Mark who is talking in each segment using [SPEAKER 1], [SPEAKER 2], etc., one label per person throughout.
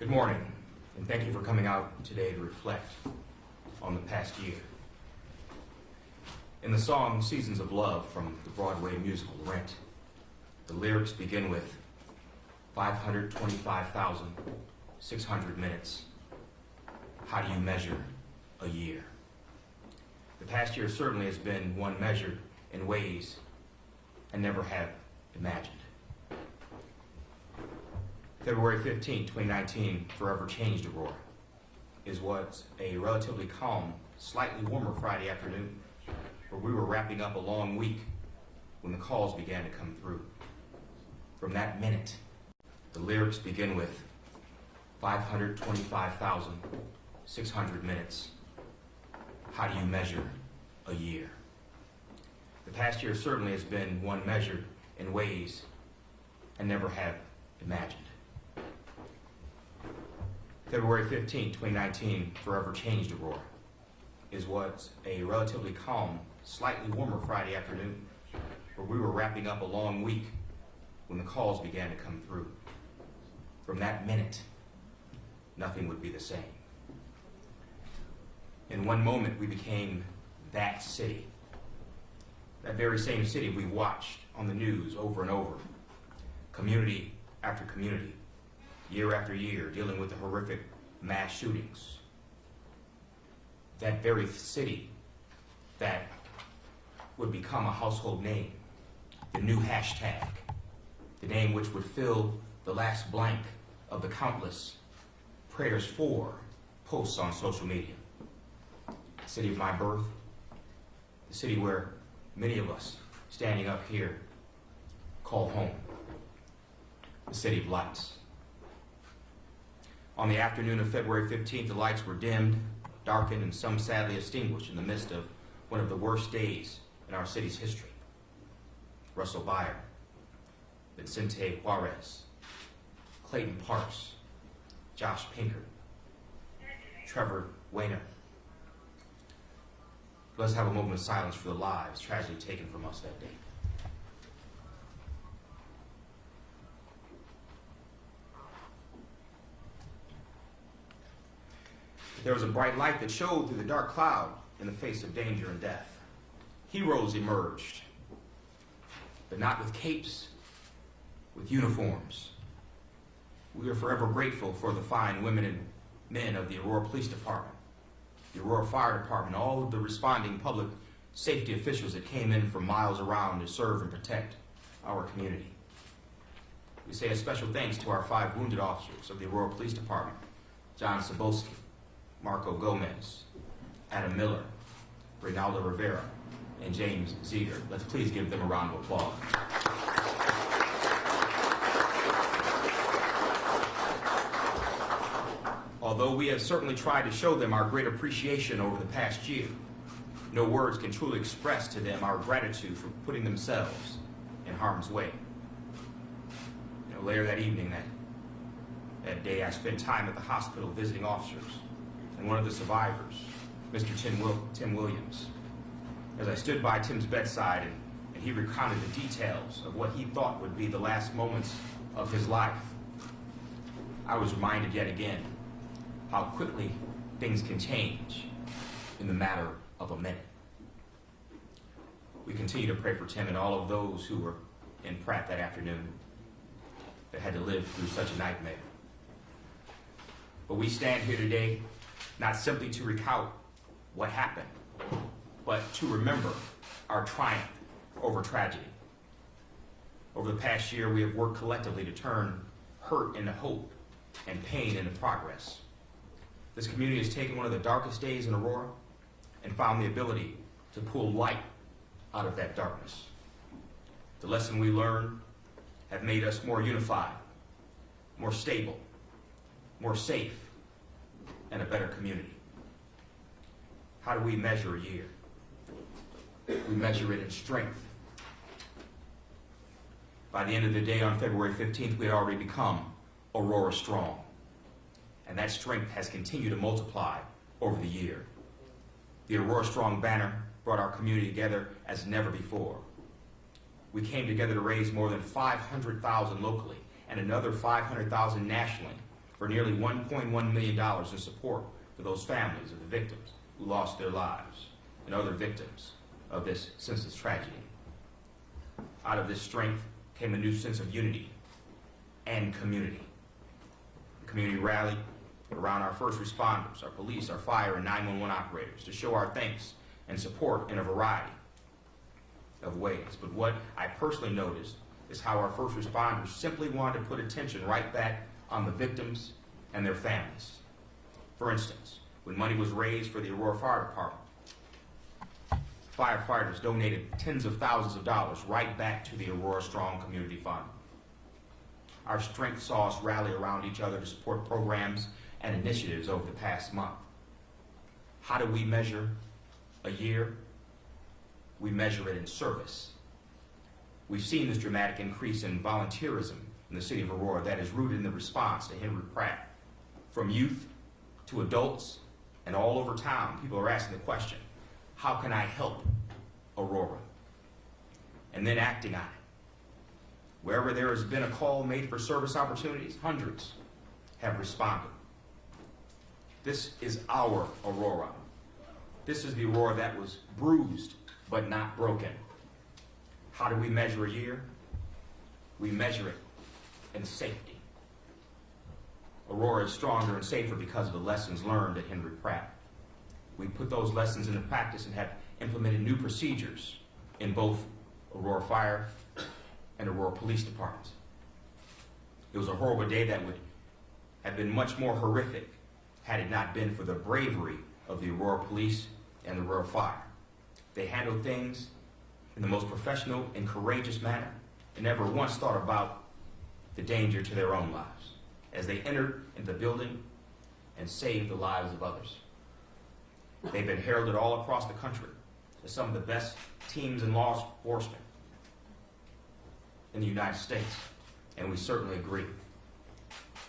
[SPEAKER 1] Good morning, and thank you for coming out today to reflect on the past year. In the song Seasons of Love from the Broadway musical Rent, the lyrics begin with 525,600 minutes. How do you measure a year? The past year certainly has been one measured in ways I never have imagined. February 15, 2019 forever changed Aurora. It was a relatively calm, slightly warmer Friday afternoon where we were wrapping up a long week when the calls began to come through. From that minute, the lyrics begin with 525,600 minutes. How do you measure a year? The past year certainly has been one measured in ways I never have imagined. February 15, 2019 forever changed Aurora. It was a relatively calm, slightly warmer Friday afternoon where we were wrapping up a long week when the calls began to come through. From that minute, nothing would be the same. In one moment, we became that city. That very same city we watched on the news over and over, community after community, year after year, dealing with the horrific mass shootings. That very city that would become a household name, the new hashtag, the name which would fill the last blank of the countless prayers for posts on social media. The city of my birth, the city where many of us standing up here call home, the city of lights. On the afternoon of February 15th, the lights were dimmed, darkened, and some sadly extinguished in the midst of one of the worst days in our city's history. Russell Byer, Vicente Juarez, Clayton Parks, Josh Pinker, Trevor Weiner. Let's have a moment of silence for the lives tragically taken from us that day. There was a bright light that showed through the dark cloud in the face of danger and death. Heroes emerged, but not with capes, with uniforms. We are forever grateful for the fine women and men of the Aurora Police Department, the Aurora Fire Department, all of the responding public safety officials that came in from miles around to serve and protect our community. We say a special thanks to our 5 wounded officers of the Aurora Police Department, John Sobolski, Marco Gomez, Adam Miller, Reynaldo Rivera, and James Ziegler. Let's please give them a round of applause. Although we have certainly tried to show them our great appreciation over the past year, no words can truly express to them our gratitude for putting themselves in harm's way. Later that evening, that day, I spent time at the hospital visiting officers and one of the survivors, Mr. Tim Williams. As I stood by Tim's bedside and he recounted the details of what he thought would be the last moments of his life, I was reminded yet again how quickly things can change in the matter of a minute. We continue to pray for Tim and all of those who were in Pratt that afternoon that had to live through such a nightmare. But we stand here today not simply to recount what happened, but to remember our triumph over tragedy. Over the past year, we have worked collectively to turn hurt into hope and pain into progress. This community has taken one of the darkest days in Aurora and found the ability to pull light out of that darkness. The lesson we learned have made us more unified, more stable, more safe, and a better community. How do we measure a year? We measure it in strength. By the end of the day on February 15th, we had already become Aurora Strong. And that strength has continued to multiply over the year. The Aurora Strong banner brought our community together as never before. We came together to raise more than $500,000 locally and another $500,000 nationally for nearly $1.1 million in support for those families of the victims who lost their lives and other victims of this senseless tragedy. Out of this strength came a new sense of unity and community. The community rallied around our first responders, our police, our fire, and 911 operators to show our thanks and support in a variety of ways. But what I personally noticed is how our first responders simply wanted to put attention right back on the victims and their families. For instance, when money was raised for the Aurora Fire Department, firefighters donated tens of thousands of dollars right back to the Aurora Strong Community Fund. Our strength saw us rally around each other to support programs and initiatives over the past month. How do we measure a year? We measure it in service. We've seen this dramatic increase in volunteerism in the city of Aurora that is rooted in the response to Henry Pratt. From youth to adults and all over town, people are asking the question, how can I help Aurora? And then acting on it. Wherever there has been a call made for service opportunities, hundreds have responded. This is our Aurora. This is the Aurora that was bruised but not broken. How do we measure a year? We measure it in safety. Aurora is stronger and safer because of the lessons learned at Henry Pratt. We put those lessons into practice and have implemented new procedures in both Aurora Fire and Aurora Police Departments. It was a horrible day that would have been much more horrific had it not been for the bravery of the Aurora Police and the Aurora Fire. They handled things in the most professional and courageous manner and never once thought about the danger to their own lives as they entered into the building and saved the lives of others. They've been heralded all across the country as some of the best teams in law enforcement in the United States, and we certainly agree.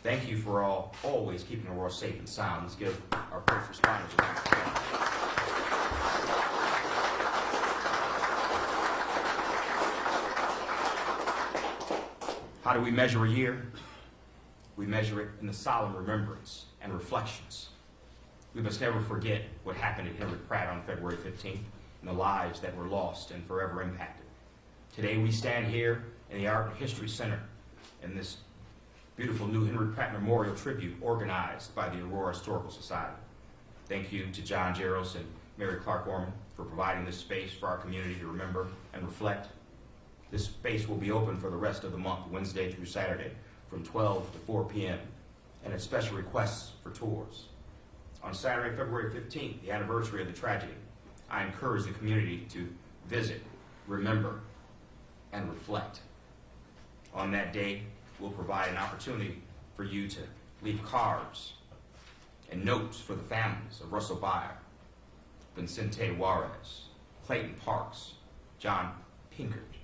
[SPEAKER 1] Thank you for always keeping Aurora safe and sound. Let's give our first responders a round of applause. How do we measure a year? We measure it in the solemn remembrance and reflections. We must never forget what happened at Henry Pratt on February 15th and the lives that were lost and forever impacted. Today we stand here in the Art and History Center in this beautiful new Henry Pratt Memorial Tribute organized by the Aurora Historical Society. Thank you to John Jaros and Mary Clark Orman for providing this space for our community to remember and reflect. This space will be open for the rest of the month, Wednesday through Saturday, from 12 to 4 p.m., and at special requests for tours. On Saturday, February 15th, the anniversary of the tragedy, I encourage the community to visit, remember, and reflect. On that day, we'll provide an opportunity for you to leave cards and notes for the families of Russell Byer, Vincente Juarez, Clayton Parks, John Pinkert,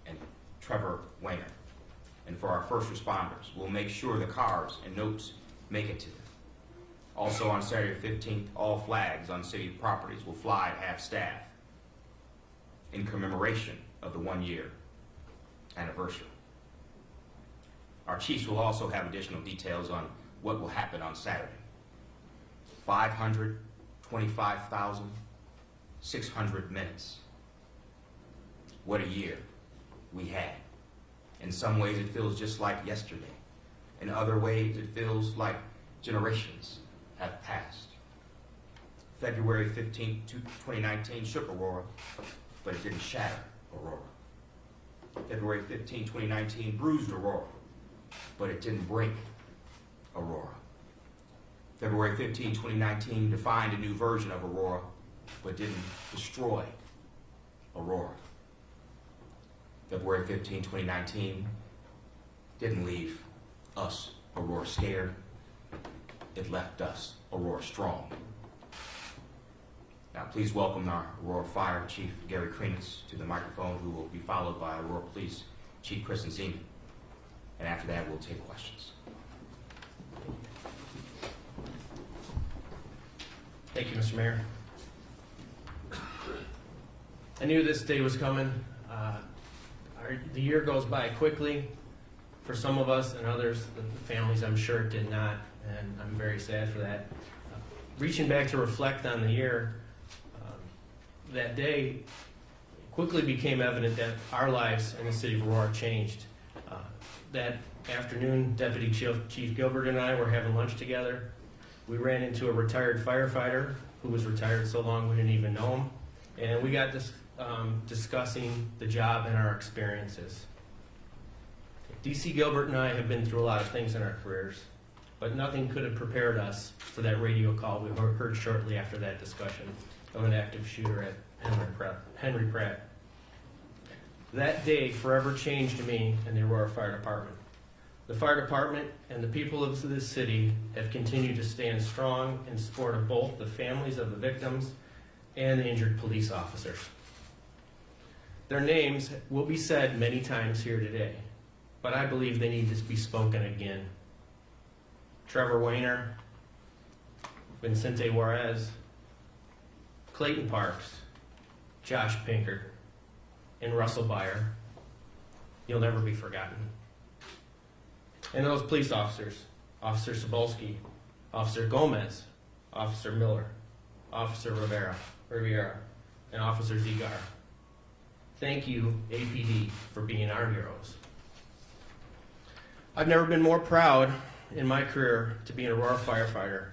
[SPEAKER 1] and Trevor Wanger. And for our first responders, we'll make sure the cards and notes make it to them. Also on Saturday 15th, all flags on city properties will fly at half-staff in commemoration of the 1-year anniversary. Our chiefs will also have additional details on what will happen on Saturday. 525,600 minutes. What a year we had. In some ways it feels just like yesterday. In other ways it feels like generations have passed. February 15, 2019 shook Aurora, but it didn't shatter Aurora. February 15, 2019 bruised Aurora, but it didn't break Aurora. February 15, 2019 defined a new version of Aurora, but didn't destroy Aurora. February 15, 2019 didn't leave us, Aurora, scared. It left us, Aurora, strong. Now please welcome our Aurora Fire Chief Gary Krenitz to the microphone, who will be followed by Aurora Police Chief Kristen Zeman. And after that, we'll take questions.
[SPEAKER 2] Thank you, Mr. Mayor. I knew this day was coming. The year goes by quickly. for some of us and others, the families, I'm sure it did not, and I'm very sad for that. Reaching back to reflect on the year, that day, it quickly became evident that our lives in the city of Aurora changed. That afternoon, Deputy Chief Gilbert and I were having lunch together. We ran into a retired firefighter who was retired so long we didn't even know him, and we got discussing the job and our experiences. DC Gilbert and I have been through a lot of things in our careers, but nothing could have prepared us for that radio call we heard shortly after that discussion of an active shooter at Henry Pratt. That day forever changed me and the Aurora Fire Department. The fire department and the people of this city have continued to stand strong in support of both the families of the victims and the injured police officers. Their names will be said many times here today, but I believe they need to be spoken again. Trevor Wayner, Vincente Juarez, Clayton Parks, Josh Pinkert, and Russell Byer. You'll never be forgotten. And those police officers, Officer Sobolski, Officer Gomez, Officer Miller, Officer Rivera, and Officer Zigar. Thank you, APD, for being our heroes. I've never been more proud in my career to be an Aurora firefighter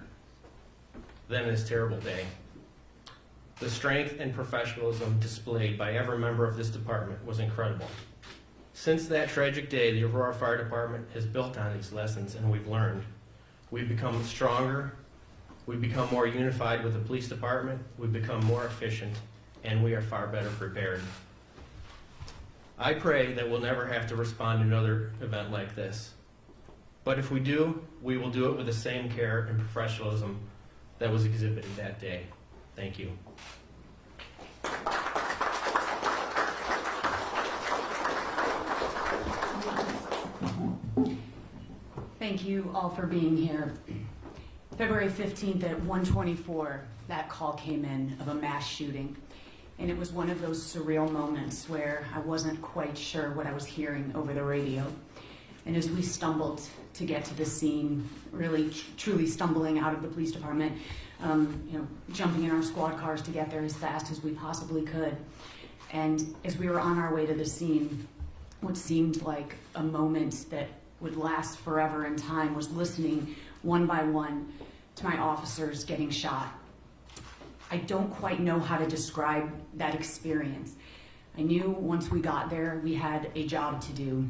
[SPEAKER 2] than this terrible day. The strength and professionalism displayed by every member of this department was incredible. Since that tragic day, the Aurora Fire Department has built on these lessons, and we've learned. We've become stronger, we've become more unified with the police department, we've become more efficient, and we are far better prepared. I pray that we'll never have to respond to another event like this. But if we do, we will do it with the same care and professionalism that was exhibited that day. Thank you.
[SPEAKER 3] Thank you all for being here. February 15th at 1:24, that call came in of a mass shooting. And it was one of those surreal moments where I wasn't quite sure what I was hearing over the radio. And as we stumbled to get to the scene, really truly stumbling out of the police department, jumping in our squad cars to get there as fast as we possibly could. And as we were on our way to the scene, what seemed like a moment that would last forever in time was listening one by one to my officers getting shot. I don't quite know how to describe that experience. I knew once we got there, we had a job to do.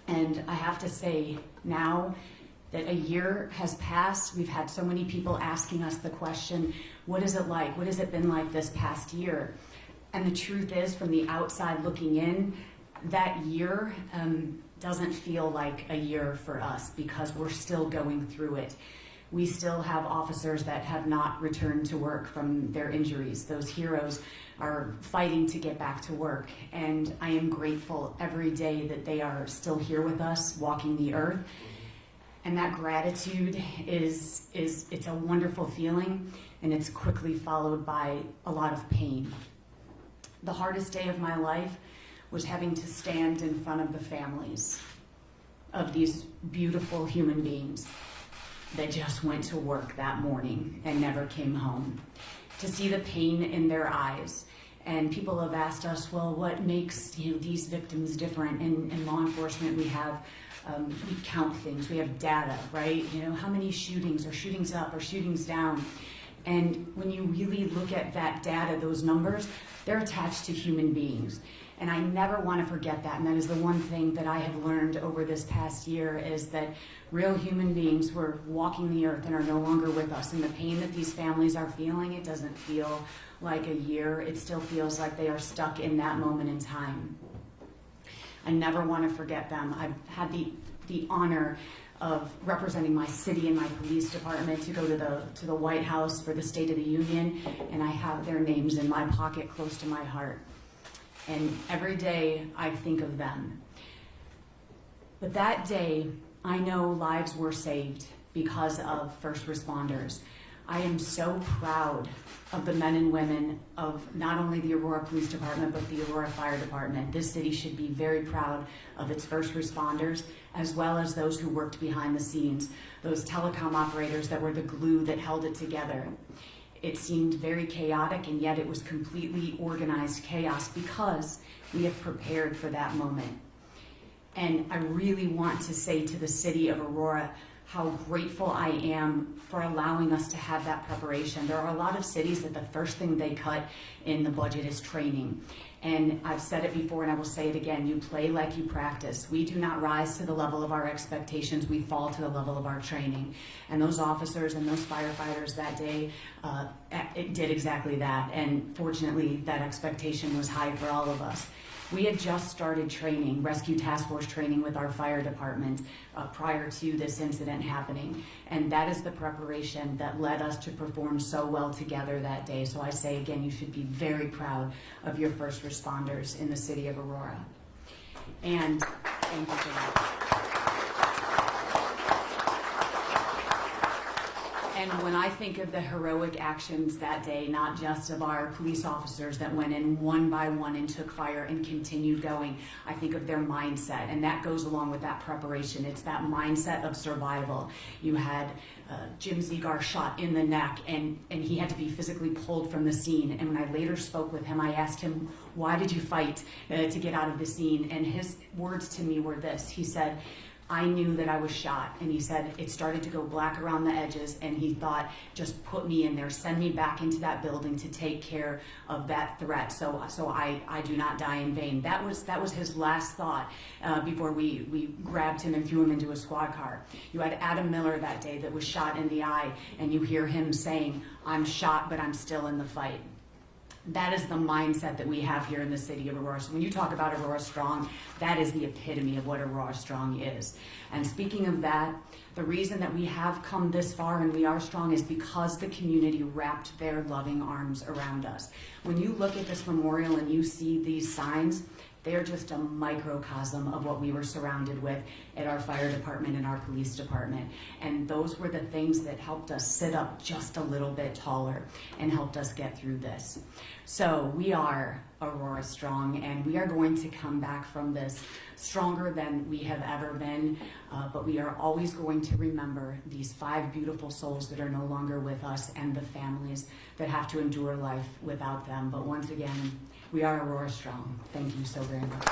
[SPEAKER 3] And I have to say, now that a year has passed, we've had so many people asking us the question, what is it like? What has it been like this past year? And the truth is, from the outside looking in, that year doesn't feel like a year for us because we're still going through it. We still have officers that have not returned to work from their injuries. Those heroes are fighting to get back to work. And I am grateful every day that they are still here with us, walking the earth. And that gratitude it's a wonderful feeling, and it's quickly followed by a lot of pain. The hardest day of my life was having to stand in front of the families of these beautiful human beings that just went to work that morning and never came home. To see the pain in their eyes. And people have asked us, well, what makes these victims different? In law enforcement, we have, we count things, we have data, right? How many shootings, or shootings up, or shootings down? And when you really look at that data, those numbers, they're attached to human beings. And I never want to forget that. And that is the one thing that I have learned over this past year, is that real human beings were walking the earth and are no longer with us. And the pain that these families are feeling, it doesn't feel like a year. It still feels like they are stuck in that moment in time. I never want to forget them. I've had the honor of representing my city and my police department to go to the White House for the State of the Union, and I have their names in my pocket close to my heart. And every day I think of them. But that day, I know lives were saved because of first responders. I am so proud of the men and women of not only the Aurora Police Department, but the Aurora Fire Department. This city should be very proud of its first responders, as well as those who worked behind the scenes, those telecom operators that were the glue that held it together. It seemed very chaotic, and yet it was completely organized chaos because we have prepared for that moment. And I really want to say to the city of Aurora how grateful I am for allowing us to have that preparation. There are a lot of cities that the first thing they cut in the budget is training. And I've said it before and I will say it again, you play like you practice. We do not rise to the level of our expectations, we fall to the level of our training. And those officers and those firefighters that day it did exactly that. And fortunately, that expectation was high for all of us. We had just started training, rescue task force training with our fire department prior to this incident happening. And that is the preparation that led us to perform so well together that day. So I say again, you should be very proud of your first responders in the city of Aurora. And thank you for that. And when I think of the heroic actions that day, not just of our police officers that went in one by one and took fire and continued going, I think of their mindset, and that goes along with that preparation. It's that mindset of survival. You had Jim Zegar shot in the neck, and he had to be physically pulled from the scene. And when I later spoke with him, I asked him, why did you fight to get out of the scene? And his words to me were this. He said, I knew that I was shot, and he said it started to go black around the edges, and he thought, just put me in there, send me back into that building to take care of that threat, so I do not die in vain. That was his last thought before we grabbed him and threw him into a squad car. You had Adam Miller that day that was shot in the eye, and you hear him saying, I'm shot, but I'm still in the fight. That is the mindset that we have here in the city of Aurora. So when you talk about Aurora Strong, that is the epitome of what Aurora Strong is. And speaking of that, the reason that we have come this far and we are strong is because the community wrapped their loving arms around us. When you look at this memorial and you see these signs, they're just a microcosm of what we were surrounded with at our fire department and our police department. And those were the things that helped us sit up just a little bit taller and helped us get through this. So we are Aurora Strong, and we are going to come back from this stronger than we have ever been, but we are always going to remember these 5 beautiful souls that are no longer with us and the families that have to endure life without them. But once again, we are Aurora Strong. Thank you so very much.